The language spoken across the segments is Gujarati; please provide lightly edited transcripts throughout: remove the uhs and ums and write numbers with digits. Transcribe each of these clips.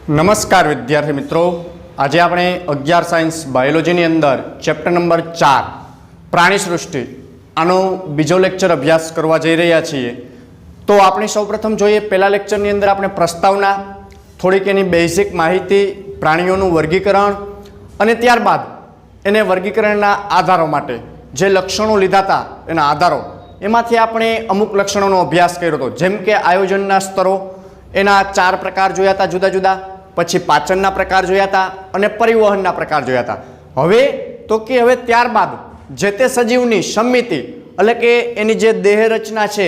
नमस्कार विद्यार्थी मित्रों, आज આપણે 11 સાયન્સ બાયોલોજીની અંદર ચેપ્ટર નંબર 4 પ્રાણી સૃષ્ટિ આનો બીજો લેક્ચર અભ્યાસ કરવા જઈ રહ્યા છીએ। તો આપણે સૌપ્રથમ જોઈએ, પહેલા લેક્ચરની અંદર આપણે પ્રસ્તાવના, થોડીક એની બેઝિક માહિતી, પ્રાણીઓનું વર્ગીકરણ અને ત્યારબાદ એને વર્ગીકરણના આધારો માટે જે લક્ષણો લીધા હતા એના આધારો, એમાંથી આપણે અમુક લક્ષણોનો અભ્યાસ કર્યો હતો, જેમ કે આયોજનના સ્તરો, એના 4 પ્રકાર જોયા હતા જુદા જુદા, પછી પાચનના પ્રકાર જોયા હતા અને પરિવહનના પ્રકાર જોયા હતા। હવે ત્યારબાદ જે તે સજીવની સમિતિ એટલે કે એની જે દેહ રચના છે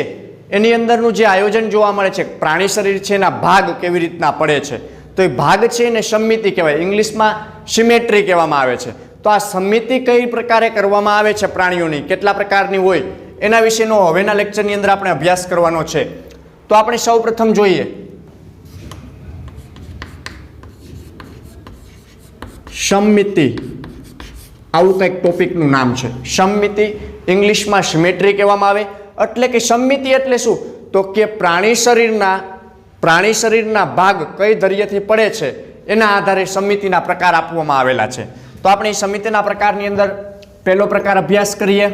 એની અંદરનું જે આયોજન જોવા મળે છે, પ્રાણી શરીર છે એના ભાગ કેવી રીતના પડે છે, તો એ ભાગ છે એને સમિતિ કહેવાય, ઇંગ્લિશમાં સિમેટ્રી કહેવામાં આવે છે। તો આ સમિતિ કઈ પ્રકારે કરવામાં આવે છે પ્રાણીઓની, કેટલા પ્રકારની હોય એના વિશેનો હવેના લેક્ચરની અંદર આપણે અભ્યાસ કરવાનો છે। તો આપણે સૌપ્રથમ જોઈએ સમિતિ, આવું કંઈક ટોપિકનું નામ છે સમિતિ, ઇંગ્લિશમાં સિમેટ્રી કહેવામાં આવે। એટલે કે સમિતિ એટલે શું, તો કે પ્રાણી શરીરના ભાગ કઈ ધૈર્યથી પડે છે એના આધારે સમિતિના પ્રકાર આપવામાં આવેલા છે। તો આપણે સમિતિના પ્રકારની અંદર પહેલો પ્રકાર અભ્યાસ કરીએ।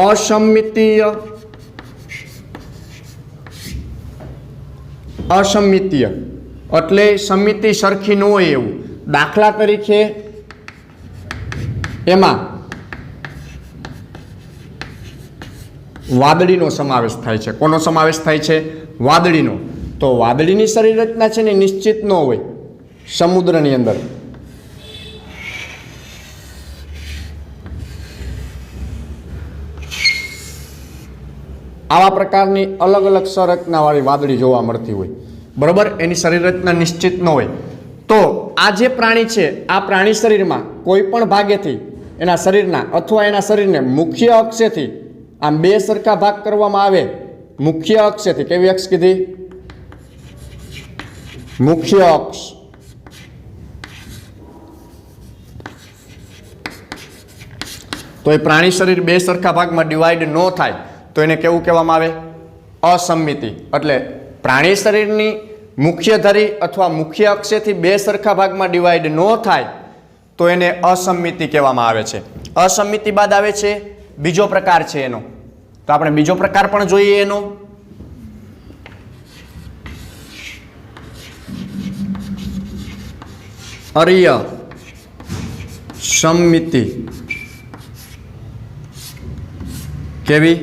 અસમિતીય એટલે સમિતિ સરખી ન હોય એવું, દાખલા તરીકે એમાં વાદળીનો સમાવેશ થાય છે। કોનો સમાવેશ થાય છે? વાદળીનો। તો વાદળીની શરીર રચના છે ને નિશ્ચિત ન હોય સમુદ્રની અંદર, આવા પ્રકારની અલગ અલગ સંરચનાવાળી વાદળી જોવા મળતી હોય, બરોબર, એની શરીર રચના નિશ્ચિત ન હોય। તો આ જે પ્રાણી છે, આ પ્રાણી શરીરમાં કોઈ પણ ભાગેથી એના શરીરના અથવા એના શરીરને મુખ્ય અક્ષેથી આમ બે સરખા ભાગ કરવામાં આવે, મુખ્ય અક્ષેથી, કેવી અક્ષ કીધી? મુખ્ય અક્ષ। તો એ પ્રાણી શરીર બે સરખા ભાગમાં ડિવાઈડ ન થાય તો એને કેવું કહેવામાં આવે? અસમિતિ। એટલે પ્રાણી શરીરની મુખ્ય ધરી અથવા મુખ્ય અક્ષેથી બે સરખા ભાગમાં ડિવાઈડ ન થાય તો એને અસમિતિ કહેવામાં આવે છે। અસમિતિ બાદ આવે છે બીજો પ્રકાર છે એનો, તો આપણે બીજો પ્રકાર પણ જોઈએ એનો। અર્ય સમિતિ। કેવી?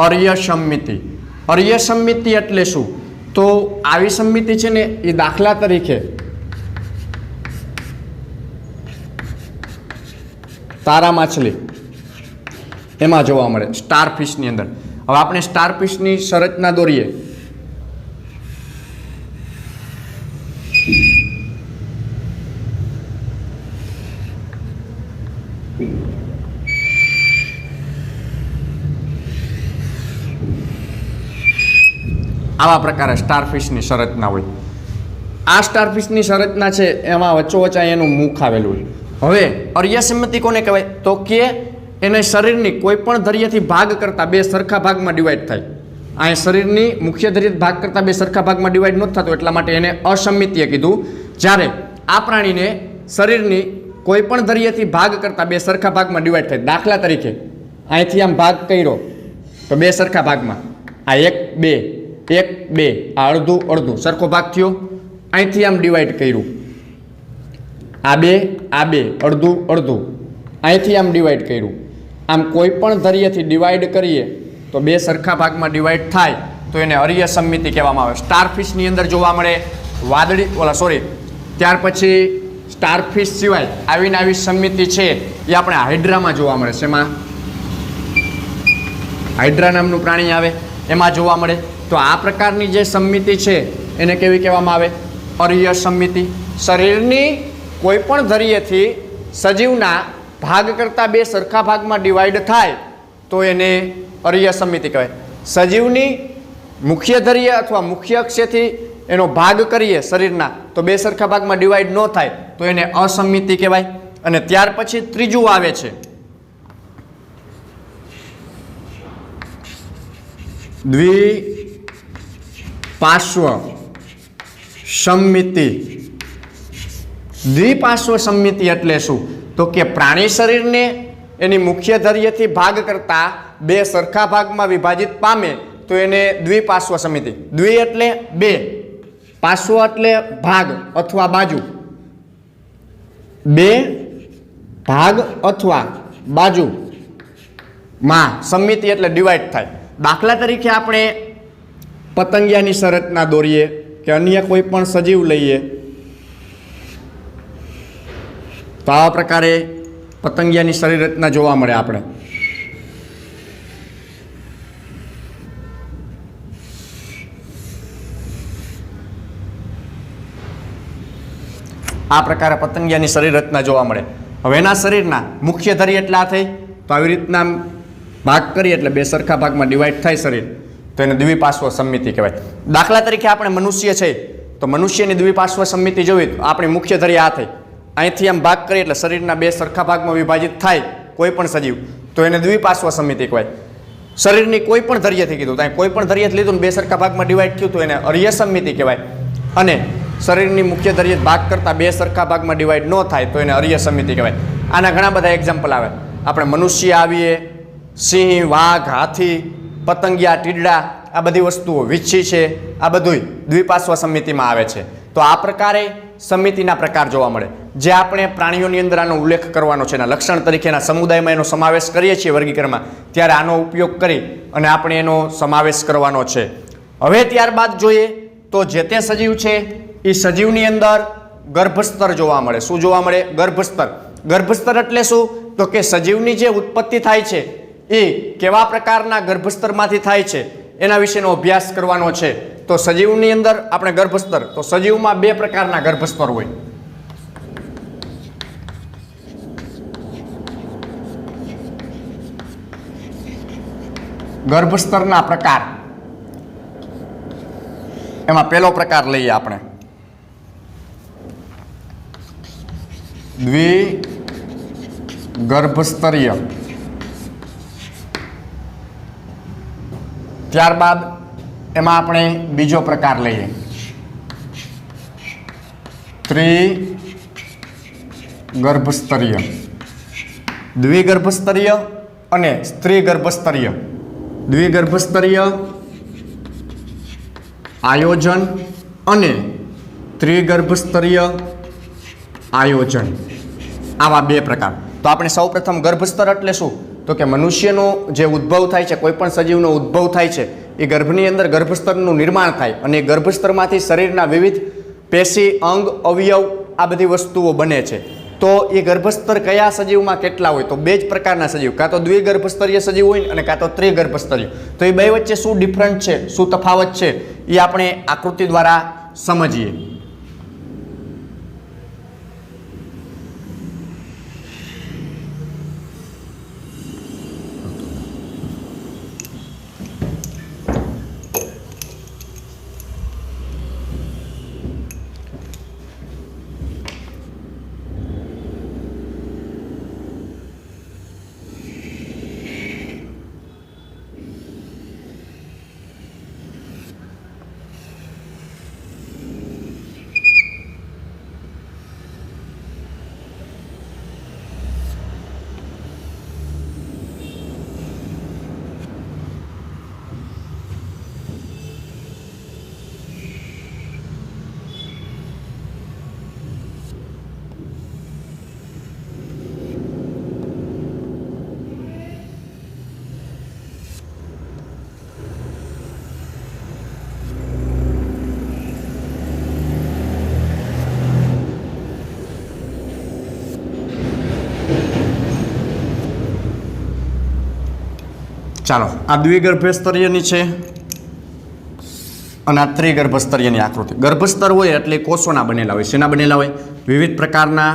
અર્ય સમિતિ। અર્ય સમિતિ એટલે શું? તો આવી સમિતિ છે ને એ દાખલા તરીકે તારા માછલી એમાં જોવા મળે, સ્ટારફિશની અંદર। હવે આપણે સ્ટારફિશની સંરચના દોરીએ। આવા પ્રકારે સ્ટારફિશની સંરચના હોય। આ સ્ટારફિશની સંરચના છે એમાં વચ્ચોવચ્ચ એનું મુખ આવેલું હોય। હવે અર્ય સમિતિ કોને કહેવાય? તો કે એને શરીરની કોઈ પણ ધૈર્યથી ભાગ કરતા બે સરખા ભાગમાં ડિવાઈડ થાય। અહીં શરીરની મુખ્ય ધૈર્ય ભાગ કરતા બે સરખા ભાગમાં ડિવાઈડ નથી થતો, એટલા માટે એને અસમિતીય કીધું। જ્યારે આ પ્રાણીને શરીરની કોઈ પણ ધૈર્યથી ભાગ કરતા બે સરખા ભાગમાં ડિવાઈડ થાય, દાખલા તરીકે અહીંથી આમ ભાગ કર્યો તો બે સરખા ભાગમાં, આ 1 2 આ અડધું સરખો ભાગ થયો, અહીંથી આમ ડિવાઈડ કર્યું, આ બે અડધું અહીંથી આમ ડિવાઈડ કર્યું, આમ કોઈ પણ ધૈર્યથી ડિવાઈડ કરીએ તો બે સરખા ભાગમાં ડિવાઈડ થાય તો એને અર્ય સમિતિ કહેવામાં આવે। સ્ટારફિશની અંદર જોવા મળે ત્યાર પછી સ્ટારફિશ સિવાય આવી સમિતિ છે એ આપણે હાઇડ્રામાં જોવા મળે છે। એમાં હાઇડ્રા નામનું પ્રાણી આવે એમાં જોવા મળે। તો આ પ્રકારની જે સમિતિ છે એને કેવી કહેવામાં આવે? અર્ય સમિતિ। શરીરની કોઈ પણ ધૈર્યથી સજીવના ભાગ કરતા બે સરખા ભાગમાં ડિવાઈડ થાય તો એને અર્ય સમિતિ કહેવાય। સજીવની મુખ્ય ધૈર્ય અથવા મુખ્ય અક્ષેથી એનો ભાગ કરીએ શરીરના તો બે સરખા ભાગમાં ડિવાઈડ ન થાય તો એને અસમિતિ કહેવાય। અને ત્યાર પછી ત્રીજું આવે છે દ્વિપાર્શ્વ સમમિતિ. દ્વિપાર્શ્વ સમમિતિ એટલે શું? તો કે પ્રાણી શરીરને એની મુખ્ય ધૈર્યથી ભાગ કરતા બે સરખા ભાગમાં વિભાજિત પામે તો એને દ્વિપાર્શ્વ સમમિતિ. દ્વિ એટલે બે, પાર્શ્વ એટલે ભાગ અથવા બાજુ. બે ભાગ અથવા બાજુ માં સમમિતિ એટલે ડિવાઈડ થાય. દાખલા તરીકે આપણે પતંગિયાની શરતના દોરીએ કે અન્ય કોઈ પણ સજીવ લઈએ તો આવા પ્રકારે પતંગિયાની શરીર રચના જોવા મળે. આપણે આ પ્રકારે પતંગિયાની શરીર રચના જોવા મળે. હવે એના શરીરના મુખ્ય ધરી એટલા થઈ તો આવી રીતના ભાગ કરીએ એટલે બે સરખા ભાગમાં ડિવાઈડ થાય શરીર, તો એને દ્વિપાર્શ્વ સમમિતિ કહેવાય. દાખલા તરીકે આપણે મનુષ્ય છે તો મનુષ્યની દ્વિપાર્શ્વ સમમિતિ જોવી તો આપણી મુખ્ય ધરી આ થઈ, અહીંથી આમ ભાગ કરીએ એટલે શરીરના બે સરખા ભાગમાં વિભાજિત થાય કોઈ પણ સજીવ તો એને દ્વિપાર્શ્વ સમમિતિ કહેવાય. શરીરની કોઈ પણ ધૈર્યથી કીધું તો અહીં કોઈ પણ ધૈર્યથી લીધું ને બે સરખા ભાગમાં ડિવાઈડ થયું તો એને અર્ય સમમિતિ કહેવાય. અને શરીરની મુખ્ય ધૈર્ય ભાગ કરતાં બે સરખા ભાગમાં ડિવાઈડ ન થાય તો એને અર્ય સમમિતિ કહેવાય. આના ઘણા બધા એક્ઝામ્પલ આવે. આપણે મનુષ્ય આવીએ, સિંહ, વાઘ, હાથી, પતંગિયા, ટીડડા, આ બધી વસ્તુઓ, વીંછી છે, આ બધુંય દ્વિપાર્શ્વ સમમિતિમાં આવે છે. તો આ પ્રકારે સમમિતિના પ્રકાર જોવા મળે. જે આપણે પ્રાણીઓની અંદર આનો ઉલ્લેખ કરવાનો છે, એના લક્ષણ તરીકેના સમુદાયમાં એનો સમાવેશ કરીએ છીએ વર્ગીકરણમાં, ત્યારે આનો ઉપયોગ કરી અને આપણે એનો સમાવેશ કરવાનો છે. હવે ત્યારબાદ જોઈએ તો જે તે સજીવ છે એ સજીવની અંદર ગર્ભસ્તર જોવા મળે. શું જોવા મળે? ગર્ભસ્તર. ગર્ભસ્તર એટલે શું? તો કે સજીવની જે ઉત્પત્તિ થાય છે એ કેવા પ્રકારના ગર્ભસ્તરમાંથી થાય છે એના વિશેનો અભ્યાસ કરવાનો છે. તો સજીવની અંદર આપણે ગર્ભસ્તર, તો સજીવમાં બે પ્રકારના ગર્ભસ્તર હોય. ગર્ભસ્તરના પ્રકાર, એમાં પહેલો પ્રકાર લઈએ આપણે દ્વિગર્ભસ્તરીય. ત્યારબાદ એમાં આપણે બીજો પ્રકાર લઈએ ત્રિગર્ભસ્તરીય. દ્વિગર્ભસ્તરીય અને સ્ત્રીગર્ભસ્તરીય. દ્વિગર્ભસ્તરીય આયોજન અને ત્રિગર્ભસ્તરીય આયોજન, આવા બે પ્રકાર. તો આપણે સૌપ્રથમ ગર્ભસ્તર એટલે શું? તો કે મનુષ્યનો જે ઉદ્ભવ થાય છે, કોઈ પણ સજીવનો ઉદ્ભવ થાય છે એ ગર્ભની અંદર ગર્ભસ્તરનું નિર્માણ થાય અને એ ગર્ભસ્તરમાંથી શરીરના વિવિધ પેશી, અંગ, અવયવ આ બધી વસ્તુઓ બને છે. તો એ ગર્ભસ્તર કયા સજીવમાં કેટલા હોય? તો બે જ પ્રકારના સજીવ, કાં તો દ્વિગર્ભસ્તરીય સજીવ હોય અને કાં તો ત્રિગર્ભસ્તરીય. તો એ બે વચ્ચે શું ડિફરન્ટ છે, શું તફાવત છે એ આપણે આકૃતિ દ્વારા સમજીએ. ચાલો, આ દ્વિગર્ભસ્તરીયની છે અને આ ત્રિગર્ભસ્તરીયની આકૃતિ. ગર્ભસ્તર હોય એટલે કોષોના બનેલા હોય. શેના બનેલા હોય? વિવિધ પ્રકારના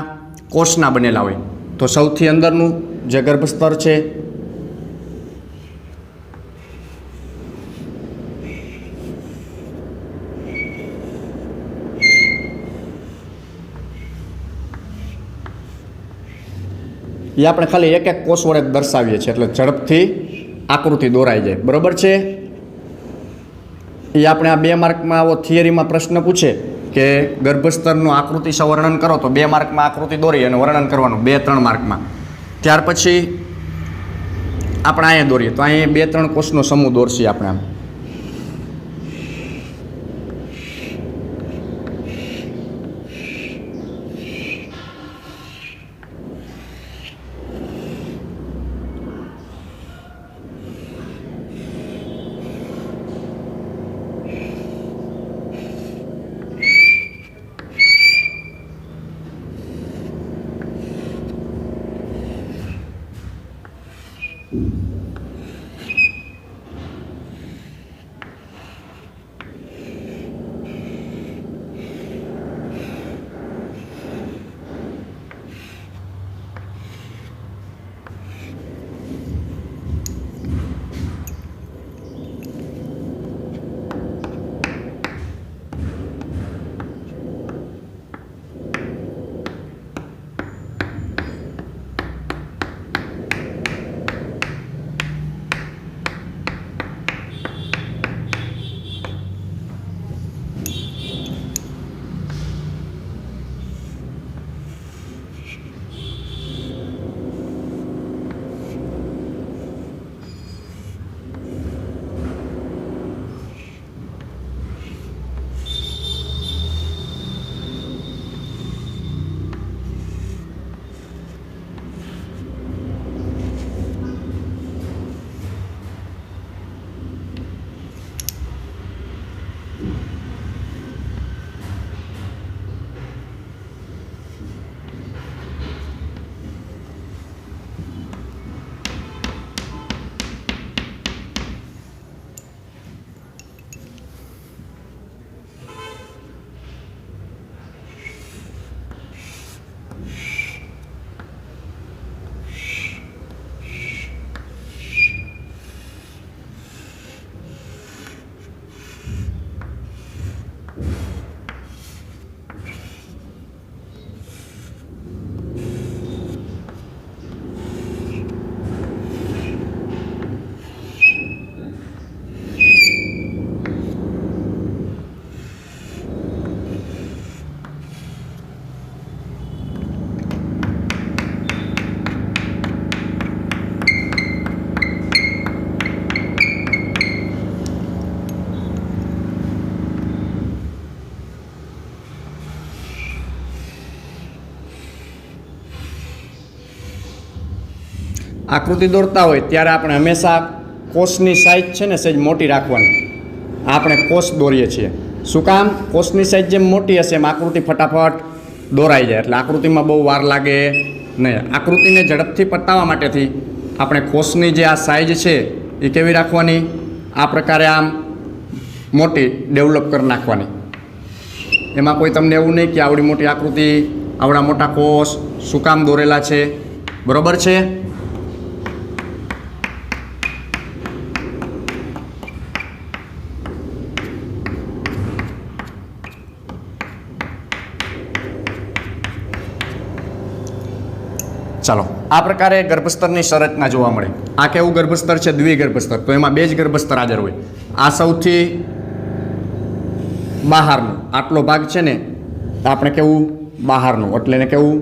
કોષના બનેલા હોય. તો સૌથી અંદરનું જે ગર્ભસ્તર છે એ આપણે ખાલી એક એક કોષ વડે દર્શાવીએ છીએ એટલે ઝડપથી આકૃતિ દોરાઈ જાય. બરોબર છે? એ આપણે આ 2 માર્કમાં આવો થિયરીમાં પ્રશ્ન પૂછે કે ગર્ભસ્તરનું આકૃતિ વર્ણન કરો, તો 2 માર્કમાં આકૃતિ દોરી અને વર્ણન કરવાનું, 2-3 માર્કમાં. ત્યાર પછી આપણે અહીંયા દોરીએ તો અહીંયા 2-3 કોષનો સમૂહ દોરશી આપણે આમ. આકૃતિ દોરતા હોય ત્યારે આપણે હંમેશા કોષની સાઈઝ છે ને સહેજ મોટી રાખવાની. આપણે કોષ દોરીએ છીએ, શું કામ? કોષની સાઈઝ જેમ મોટી હશે એમ આકૃતિ ફટાફટ દોરાઈ જાય, એટલે આકૃતિમાં બહુ વાર લાગે નહીં. આકૃતિને ઝડપથી પતાવવા માટેથી આપણે કોષની જે આ સાઈઝ છે એ કેવી રાખવાની? આ પ્રકારે આમ મોટી ડેવલપ કરી નાખવાની. એમાં કોઈ તમને એવું નહીં કે આવડી મોટી આકૃતિ, આવડા મોટા કોષ શું કામ દોરેલા છે, બરોબર છે? ચાલો, આ પ્રકારે ગર્ભસ્તરની સંરચના જોવા મળે. આ કેવું ગર્ભસ્તર છે? દ્વિગર્ભસ્તર. તો એમાં 2 જ ગર્ભસ્તર હાજર હોય. આ સૌથી બહારનું આટલો ભાગ છે ને આપણે કેવું? બહારનું, એટલે એને કેવું?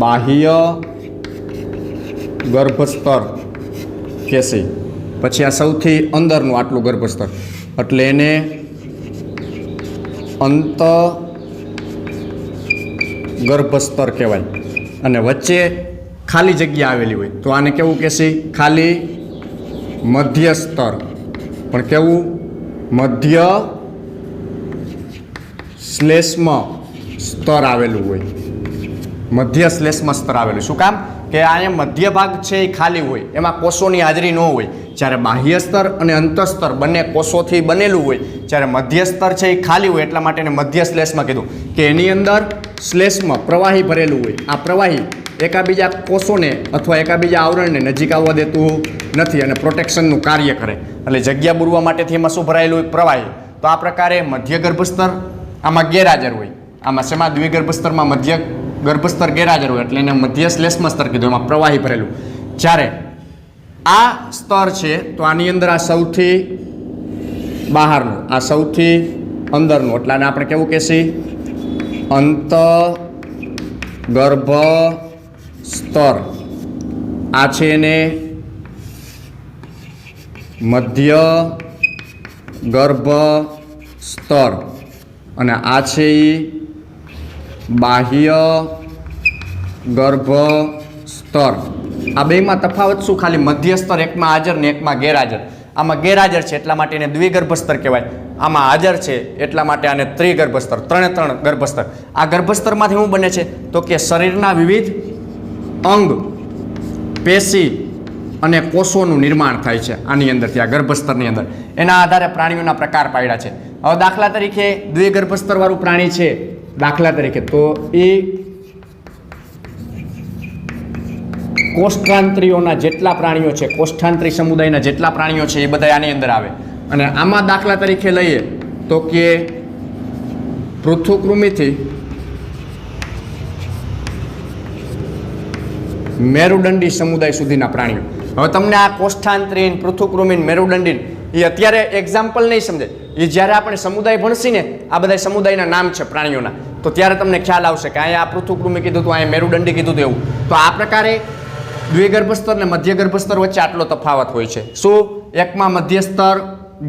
બાહ્ય ગર્ભસ્તર કહેશે. પછી આ સૌથી અંદરનું આટલું ગર્ભસ્તર, એટલે એને અંત ગર્ભસ્તર કહેવાય. અને વચ્ચે ખાલી જગ્યા આવેલી હોય તો આને કેવું કહેશે? ખાલી મધ્યસ્તર. પણ કેવું? મધ્ય શ્લેષ્મ સ્તર આવેલું હોય. મધ્ય શ્લેષ્મ સ્તર આવેલું. શું કામ? કે અહીંયા મધ્ય ભાગ છે એ ખાલી હોય, એમાં કોષોની હાજરી ન હોય. જ્યારે બાહ્ય સ્તર અને અંતસ્તર બંને કોષોથી બનેલું હોય, જ્યારે મધ્ય સ્તર છે એ ખાલી હોય, એટલા માટે એને મધ્ય શ્લેષ્મ કીધું. કે એની અંદર શ્લેષ્મ પ્રવાહી ભરેલું હોય. આ પ્રવાહી એકાબીજા કોષોને અથવા એકાબીજા આવરણને નજીક આવવા દેતું નથી અને પ્રોટેક્શનનું કાર્ય કરે. એટલે જગ્યા પૂરવા માટેથી એમાં શું ભરાયેલું હોય? પ્રવાહી. તો આ પ્રકારે મધ્ય ગર્ભસ્તર આમાં ગેરહાજર હોય. આમાં શેમાં? દ્વિગર્ભસ્તરમાં મધ્ય ગર્ભસ્તર ગેરહાજર હોય, એટલે એને મધ્ય શ્લેષ્મ સ્તર કીધું. એમાં પ્રવાહી ભરેલું. જ્યારે આ સ્તર છે તો આની અંદર આ સૌથી બહારનું, આ સૌથી અંદરનું, એટલે આને આપણે કેવું કહેશી? અંતઃગર્ભ સ્તર. આ છે એને મધ્ય ગર્ભ સ્તર અને આ છે એ બાહ્ય ગર્ભ સ્તર. આ બેમાં તફાવત શું? ખાલી મધ્ય સ્તર એકમાં હાજર ને એકમાં ગેરહાજર. આમાં ગેરહાજર છે એટલા માટે એને દ્વિગર્ભ સ્તર કહેવાય, આમાં હાજર છે એટલા માટે આને ત્રિગર્ભ સ્તર, ત્રણે ત્રણ ગર્ભસ્તર. આ ગર્ભસ્તરમાંથી શું બને છે? તો કે શરીરના વિવિધ અંગ, પેશી અને કોષોનું નિર્માણ થાય છે આની અંદરથી, આ ગર્ભસ્તરની અંદર. એના આધારે પ્રાણીઓના પ્રકાર પાડ્યા છે. હવે દાખલા તરીકે દ્વિગર્ભ સ્તરવાળું પ્રાણી છે, દાખલા તરીકે તો એ કોષ્ઠાંત્રીઓના જેટલા પ્રાણીઓ છે, કોષ્ઠાંત્રી સમુદાયના જેટલા પ્રાણીઓ છે એ બધા આની અંદર આવે. અને આમાં દાખલા તરીકે લઈએ તો કે પૃથુકૃમિથી મેરુદંડી સમુદાય સુધીના પ્રાણીઓ. હવે તમને આ કોષ્ઠાંત્રીન, પૃથુકૃમિન, મેરુદંડીન એ અત્યારે એક્ઝામ્પલ નહીં સમજે, એ જ્યારે આપણે સમુદાય ભણશી ને, આ બધા સમુદાયના નામ છે પ્રાણીઓના, તો ત્યારે તમને ખ્યાલ આવશે કે અહીંયા આ પૃથુકૃમિ કીધું હતું, અહીંયા મેરુદંડી કીધું હતું એવું. તો આ પ્રકારે દ્વિગર્ભ સ્તર અને મધ્ય ગર્ભ સ્તર વચ્ચે આટલો તફાવત હોય છે. શું? એકમાં મધ્ય સ્તર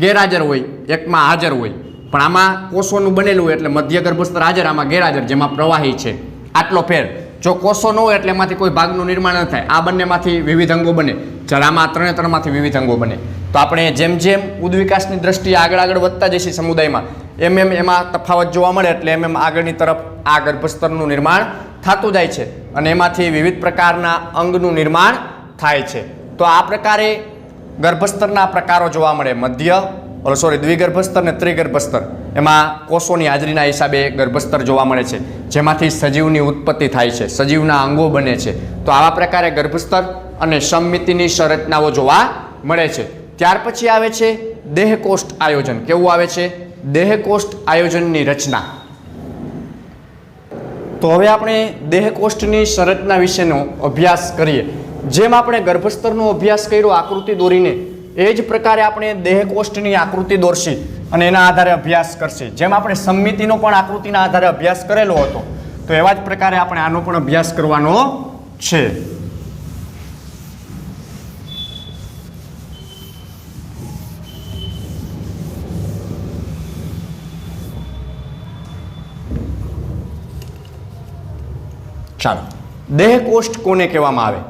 ગેરહાજર હોય, એકમાં હાજર હોય, પણ આમાં કોષોનું બનેલું હોય એટલે મધ્ય ગર્ભ સ્તર હાજર, આમાં ગેરહાજર, જેમાં પ્રવાહી છે. આટલો ફેર. જો કોષો ન હોય એટલે એમાંથી કોઈ ભાગનું નિર્માણ ન થાય. આ બંનેમાંથી વિવિધ અંગો બને, જ્યારે આમાં ત્રણે ત્રણમાંથી વિવિધ અંગો બને. તો આપણે જેમ જેમ ઉદ્વિકાસની દ્રષ્ટિએ આગળ આગળ વધતા જઈએ સમુદાયમાં, એમ એમ એમાં તફાવત જોવા મળે, એટલે એમ એમ આગળની તરફ આ ગર્ભસ્તરનું નિર્માણ થતું જાય છે અને એમાંથી વિવિધ પ્રકારના અંગનું નિર્માણ થાય છે. તો આ પ્રકારે ગર્ભસ્તરના પ્રકારો જોવા મળે. દ્વિગર્ભસ્તર ને ત્રિગર્ભસ્તર. એમાં કોષોની હાજરીના હિસાબે ગર્ભસ્તર જોવા મળે છે, જેમાંથી સજીવની ઉત્પત્તિ થાય છે, સજીવના અંગો બને છે. તો આવા પ્રકારે ગર્ભસ્તર અને સમમિતિની સંરચનાઓ જોવા મળે છે. ત્યાર પછી આવે છે દેહકોષ્ઠ આયોજન. કેવું આવે છે? દેહકોષ્ઠ આયોજનની રચના. તો હવે આપણે દેહકોષ્ઠની સંરચના વિશેનો અભ્યાસ કરીએ. જેમ આપણે ગર્ભસ્તરનો અભ્યાસ કર્યો આકૃતિ દોરીને, એ જ પ્રકારે આપણે દેહકોષ્ઠની આકૃતિ દોરશી અને એના આધારે અભ્યાસ કરશી. જેમ આપણે સમમિતિનો પણ આકૃતિના આધારે અભ્યાસ કરેલો હતો, તો એવા જ પ્રકારે આપણે આનો પણ અભ્યાસ કરવાનો છે. ચાલો, દેહકોષ્ઠ કોને કહેવામાં આવે?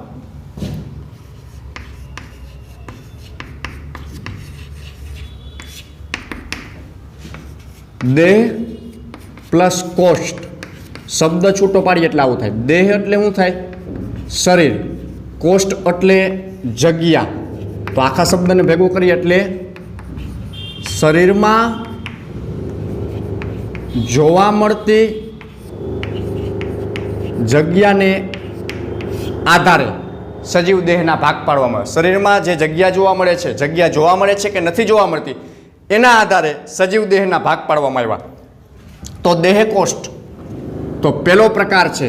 દેહ પ્લસ કોષ્ઠ, શબ્દ છૂટો પાડીએ એટલે આવું થાય. દેહ એટલે શું થાય? શરીર. કોષ્ઠ એટલે જગ્યા. તો આખા શબ્દને ભેગો કરીએ એટલે શરીરમાં જોવા મળતી જગ્યાને આધારે સજીવ દેહના ભાગ પાડવામાં આવે. શરીરમાં જે જગ્યા જોવા મળે છે, જગ્યા જોવા મળે છે કે નથી જોવા મળતી, એના આધારે સજીવ દેહના ભાગ પાડવામાં આવ્યા. તો દેહકોષ્ઠ તો પહેલો પ્રકાર છે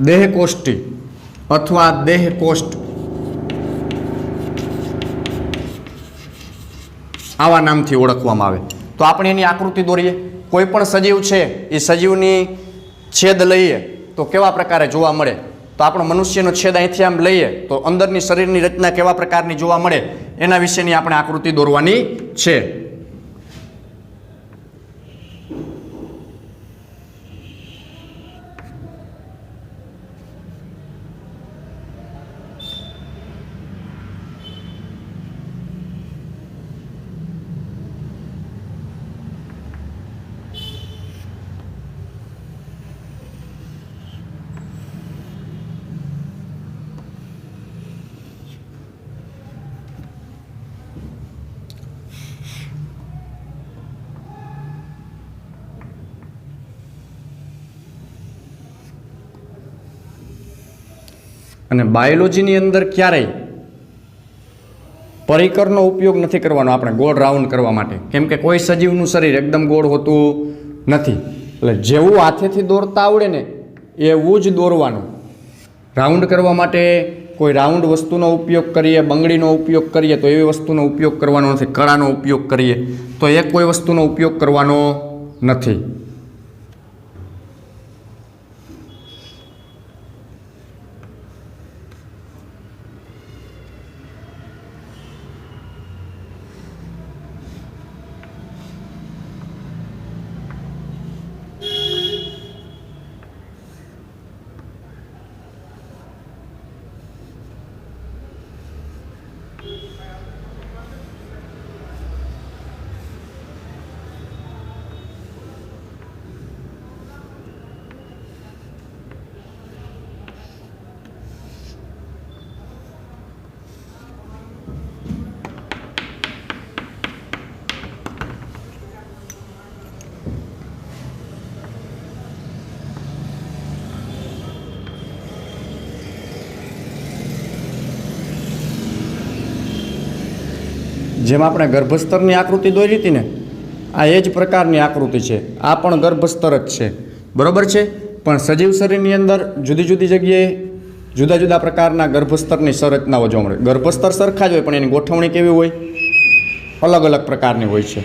દેહકોષ્ઠી અથવા દેહકોષ્ઠ. આવા નામથી ઓળખવામાં આવે. તો આપણે એની આકૃતિ દોરીએ. કોઈ પણ સજીવ છે એ સજીવની છેદ લઈએ તો કેવા પ્રકારે જોવા મળે? તો આપણો મનુષ્યનો છેદ અહીંથી આમ લઈએ તો અંદરની શરીરની રચના કેવા પ્રકારની જોવા મળે, એના વિશેની આપણે આકૃતિ દોરવાની છે. અને બાયોલોજીની અંદર ક્યારેય પરિકરનો ઉપયોગ નથી કરવાનો આપણે ગોળ રાઉન્ડ કરવા માટે, કેમ કે કોઈ સજીવનું શરીર એકદમ ગોળ હોતું નથી. એટલે જેવું હાથેથી દોરતા આવડે ને એવું જ દોરવાનું. રાઉન્ડ કરવા માટે કોઈ રાઉન્ડ વસ્તુનો ઉપયોગ કરીએ, બંગડીનો ઉપયોગ કરીએ તો એવી વસ્તુનો ઉપયોગ કરવાનો નથી. કળાનો ઉપયોગ કરીએ તો એ કોઈ વસ્તુનો ઉપયોગ કરવાનો નથી. જેમ આપણે ગર્ભસ્તરની આકૃતિ દોરી હતી ને, આ એ જ પ્રકારની આકૃતિ છે. આ પણ ગર્ભસ્તર જ છે, બરાબર છે. પણ સજીવ શરીરની અંદર જુદી જુદી જગ્યાએ જુદા જુદા પ્રકારના ગર્ભસ્તરની સંરચનાઓ જોવા મળે. ગર્ભસ્તર સરખા જ હોય પણ એની ગોઠવણી કેવી હોય? અલગ અલગ પ્રકારની હોય છે.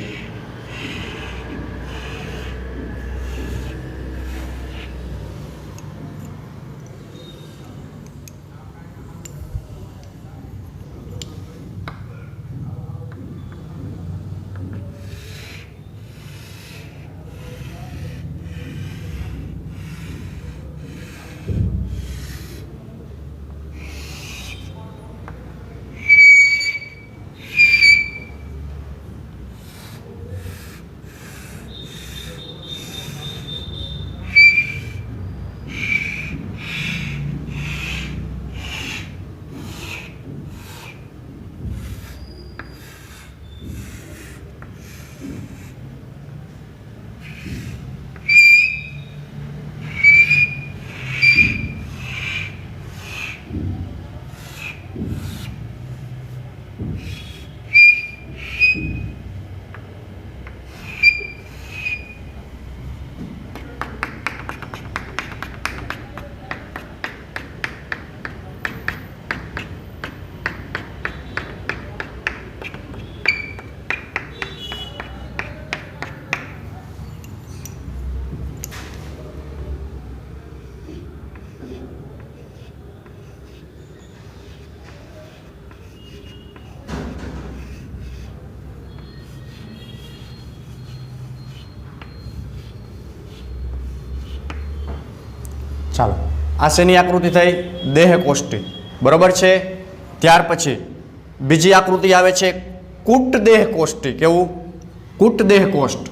ચાલો, આ શેની આકૃતિ થઈ? દેહકોષ્ઠી, બરોબર છે. ત્યાર પછી બીજી આકૃતિ આવે છે કૂટ દેહકોષ્ઠી. કેવું? કૂટ દેહકોષ્ઠ.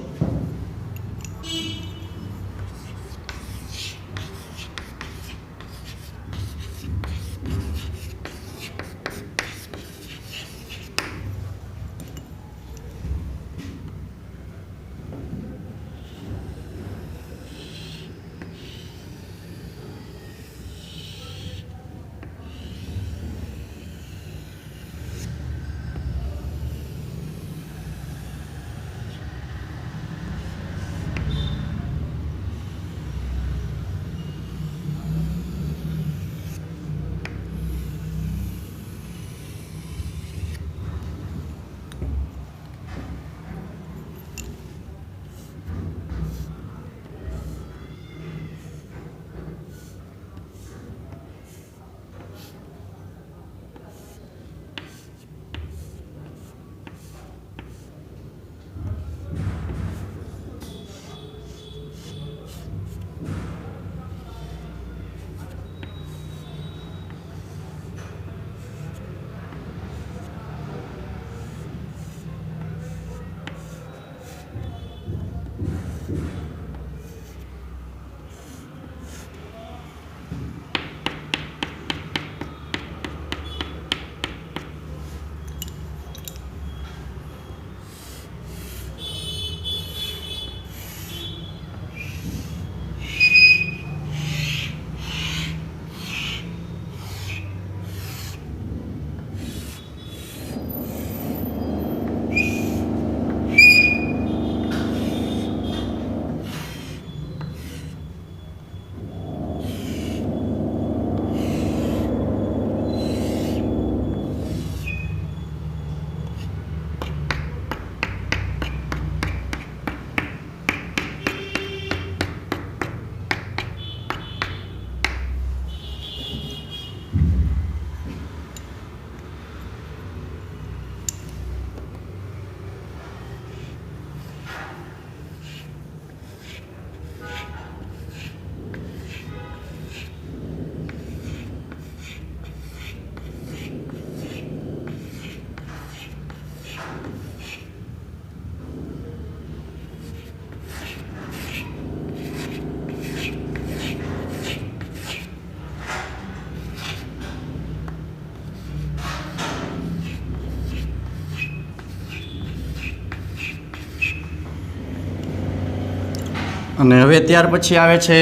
અને હવે ત્યાર પછી આવે છે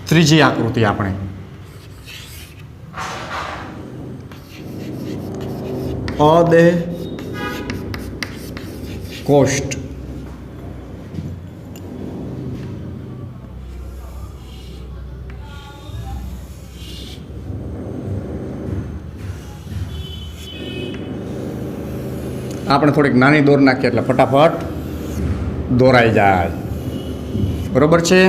ત્રીજી આકૃતિ આપણે અદેહ કોષ્ઠ. આપણે થોડીક નાની દોર નાખીએ એટલે ફટાફટ દોરાઈ જાય. બરોબર છે.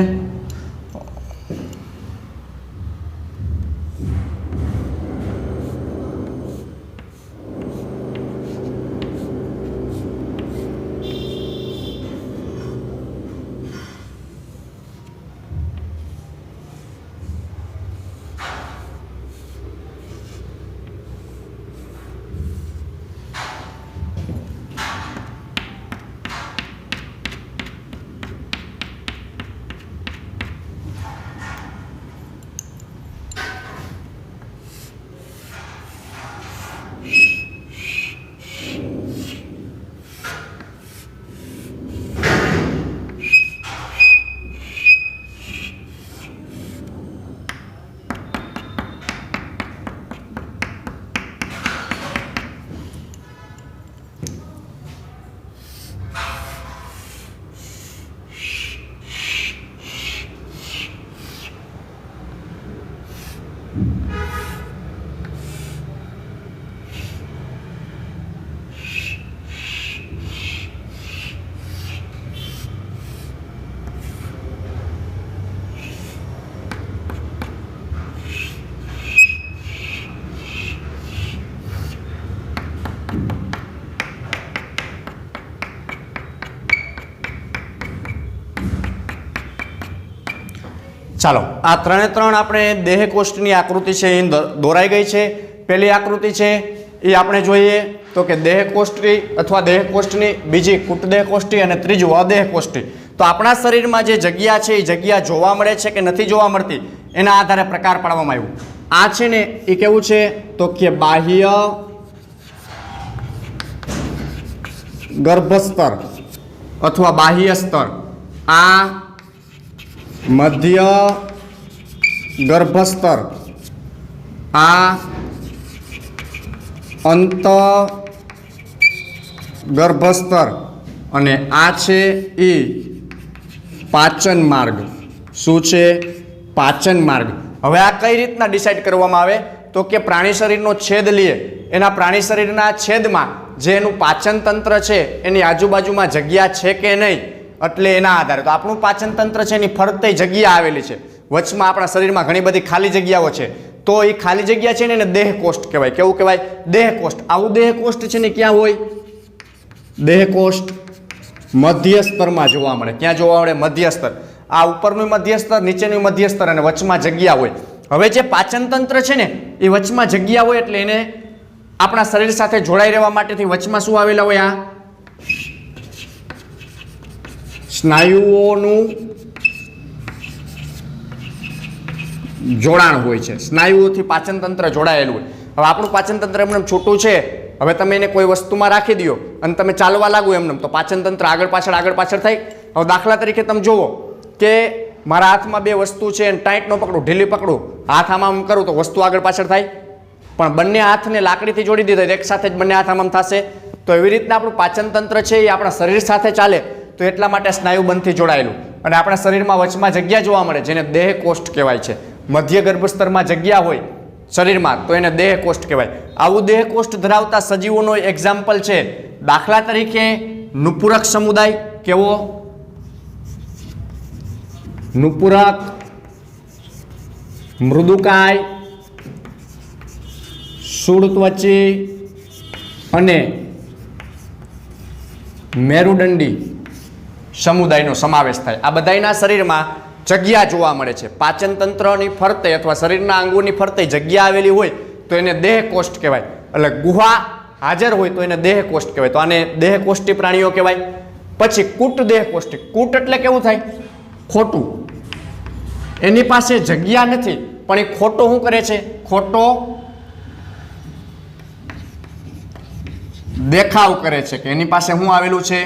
ચાલો આ ત્રણે ત્રણ આપણે દેહ કોષ્ઠની આકૃતિ છે એ દોરાઈ ગઈ છે. પહેલી આકૃતિ છે એ આપણે જોઈએ તો કે દેહ કોષ્ઠી અથવા દેહ કોષ્ઠની, બીજી કુટદેહ કોષ્ઠી અને ત્રીજું અદેહ કોષ્ઠી. તો આપણા શરીરમાં જે જગ્યા છે એ જગ્યા જોવા મળે છે કે નથી જોવા મળતી એના આધારે પ્રકાર પાડવામાં આવ્યું. આ છે ને એ કેવું છે તો કે બાહ્ય ગર્ભસ્તર અથવા બાહ્ય સ્તર, આ મધ્ય ગર્ભસ્તર, આ અંત ગર્ભસ્તર અને આ છે એ પાચન માર્ગ. શું છે? પાચન માર્ગ. હવે આ કઈ રીતના ડિસાઇડ કરવામાં આવે તો કે પ્રાણી શરીરનો છેદ લઈએ, એના પ્રાણી શરીરના છેદમાં જે એનું પાચન તંત્ર છે એની આજુબાજુમાં જગ્યા છે કે નહીં, એટલે એના આધારે. તો આપણું પાચન તંત્ર છે એની ફરતે જગ્યા આવેલી છે, વચમાં આપણા શરીરમાં ઘણી બધી ખાલી જગ્યાઓ છે, તો એ ખાલી જગ્યા છે ને એને દેહ કોષ્ઠ કહેવાય. કેવું કહેવાય? દેહ કોષ્ઠ. આવું દેહ કોષ્ઠ છે ને ક્યાં હોય? દેહ કોષ્ઠ મધ્ય સ્તરમાં જોવા મળે. ક્યાં જોવા મળે? મધ્ય સ્તર. આ ઉપરનું મધ્ય સ્તર, નીચેનું મધ્ય સ્તર અને વચમાં જગ્યા હોય. હવે જે પાચન તંત્ર છે ને એ વચમાં જગ્યા હોય એટલે એને આપણા શરીર સાથે જોડાઈ રહેવા માટેથી વચમાં શું આવેલા હોય? આ સ્નાયુઓનું જોડાણ હોય છે. સ્નાયુઓથી પાચન તંત્ર જોડાયેલું હોય. હવે આપણું પાચન તંત્ર એમને છોટું છે, હવે તમે એને કોઈ વસ્તુમાં રાખી દો અને તમે ચાલવા લાગો એમને તો પાચન તંત્ર આગળ પાછળ થાય. હવે દાખલા તરીકે તમે જુઓ કે મારા હાથમાં બે વસ્તુ છે અને ટાઈટ ન પકડું, ઢીલી પકડું, હાથ આમ કરું તો વસ્તુ આગળ પાછળ થાય, પણ બંને હાથને લાકડીથી જોડી દીધા એક સાથે જ બંને હાથ આમ થશે. તો એવી રીતના આપણું પાચન તંત્ર છે એ આપણા શરીર સાથે ચાલે, તો એટલા માટે સ્નાયુબંધથી જોડાયેલું. અને આપણા શરીરમાં વચમાં જગ્યા જોવા મળે જેને દેહ કોષ્ઠ કહેવાય છે. મધ્ય ગર્ભસ્તરમાં જગ્યા હોય શરીરમાં તો એને દેહ કોષ્ઠ કહેવાય. આવું દેહ કોષ્ઠ ધરાવતા સજીવોનો એક્ઝામ્પલ છે દાખલા તરીકે નુપુરક સમુદાય. કેવો? નુપુરક, મૃદુકાય, શૂળત્વચી અને મેરુદંડી સમુદાયનો સમાવેશ થાય. આ બધાયના શરીરમાં જગ્યા જોવા મળે છે. પાચન તંત્રની ફરતે અથવા શરીરના અંગોની ફરતે જગ્યા આવેલી હોય તો એને દેહ કોષ્ઠ કહેવાય. એટલે ગુહા હાજર હોય તો એને દેહ કોષ્ઠ કહેવાય. તો આને દેહ કોષ્ઠી પ્રાણીઓ કહેવાય. પછી કૂટ દેહ કોષ્ઠી. કૂટ એટલે કેવું થાય? ખોટું. એની પાસે જગ્યા નથી પણ એ ખોટો શું કરે છે? ખોટો દેખાવ કરે છે કે એની પાસે શું આવેલું છે?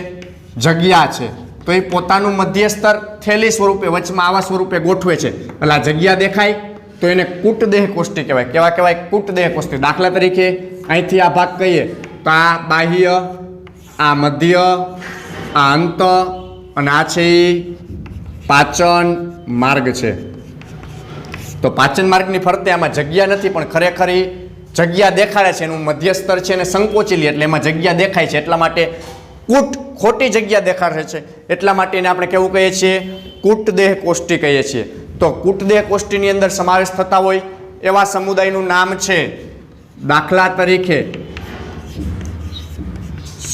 જગ્યા છે. તો એ પોતાનું મધ્યસ્તર થેલી સ્વરૂપે વચમાં આવા સ્વરૂપે ગોઠવે છે. એટલે આ જગ્યા દેખાય તો એને કૂટદેહ કોષ્ટી કહેવાય. કેવા કહેવાય? કૂટદેહ કોષ્ટી. દાખલા તરીકે અહીંથી આ ભાગ કહીએ તો આ બાહ્ય, આ મધ્ય, આ અંત અને આ છે એ પાચન માર્ગ છે. તો પાચન માર્ગની ફરતે આમાં જગ્યા નથી, પણ ખરેખર જગ્યા દેખાડે છે. એનું મધ્યસ્તર છે એને સંકોચી લે એટલે એમાં જગ્યા દેખાય છે. એટલા માટે ખોટી જગ્યા દેખાડે છે. એટલા માટે એને આપણે કેવું કહીએ છીએ? કૂટદેહ કોષ્ટી કહીએ છીએ. તો કૂટદેહ કોષ્ટીની અંદર સમાવેશ થતા હોય એવા સમુદાયનું નામ છે, દાખલા તરીકે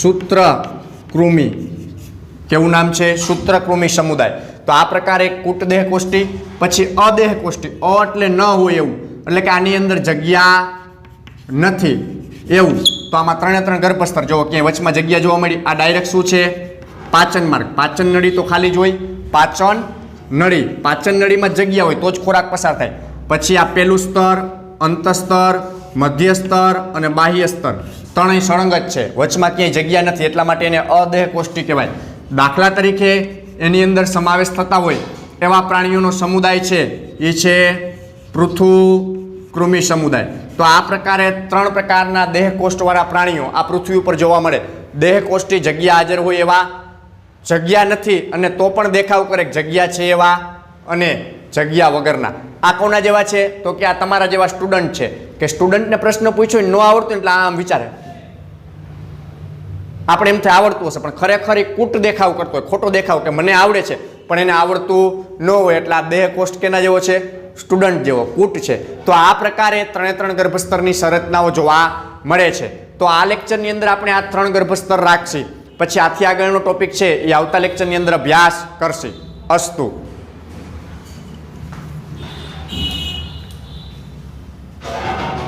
સૂત્રકૃમિ. કેવું નામ છે? સૂત્રકૃમિ સમુદાય. તો આ પ્રકારે કૂટદેહ કોષ્ટી. પછી અદેહ કોષ્ટી. અ એટલે ન હોય એવું, એટલે કે આની અંદર જગ્યા નથી એવું. તો આમાં ત્રણે ત્રણ ગર્ભસ્તર. જો ક્યાંય વચમાં જગ્યા જોવા મળી. આ ડાયરેક્ટ શું છે? પાચન માર્ગ. પાચન નળી તો ખાલી જ હોય. પાચન નળી, પાચન નળીમાં જગ્યા હોય તો જ ખોરાક પસાર થાય. પછી આ પહેલું સ્તર, અંતસ્તર, મધ્ય સ્તર અને બાહ્ય સ્તર ત્રણેય સળંગ જ છે. વચમાં ક્યાંય જગ્યા નથી. એટલા માટે એને અદેહ કોષ્ટી કહેવાય. દાખલા તરીકે એની અંદર સમાવેશ થતા હોય એવા પ્રાણીઓનો સમુદાય છે એ છે પૃથુકૃમિ સમુદાય. તો આ પ્રકારે ત્રણ પ્રકારના દેહ કોષ્ઠવાળા પ્રાણીઓ આ પૃથ્વી ઉપર જોવા મળે. દેહ કોષ્ઠી જગ્યા હાજર હોય એવા, જગ્યા નથી અને તો પણ દેખાવ કરે જગ્યા છે એવા, અને જગ્યા વગરના. આ કોના જેવા છે? તો કે આ તમારા જેવા સ્ટુડન્ટ છે કે સ્ટુડન્ટને પ્રશ્ન પૂછ્યો ન આવડતું એટલે આમ વિચારે. આપણે એમ થાય આવડતું હશે, પણ ખરેખર એ કૂટ દેખાવ કરતો હોય, ખોટો દેખાવ કે મને આવડે છે પણ એને આવડતું ન હોય. એટલે આ દેહ કોષ્ઠ કેના જેવો છે? સ્ટુડન્ટ જેવો, કૂટ છે. તો આ પ્રકારે ત્રણે ત્રણ ગર્ભસ્તરની સંરચનાઓ જોવા મળે છે. તો આ લેક્ચરની અંદર આપણે આ ત્રણ ગર્ભસ્તર રાખશી. પછી આથી આગળનો ટોપિક છે એ આવતા લેક્ચરની અંદર અભ્યાસ કરશે. અસ્તુ.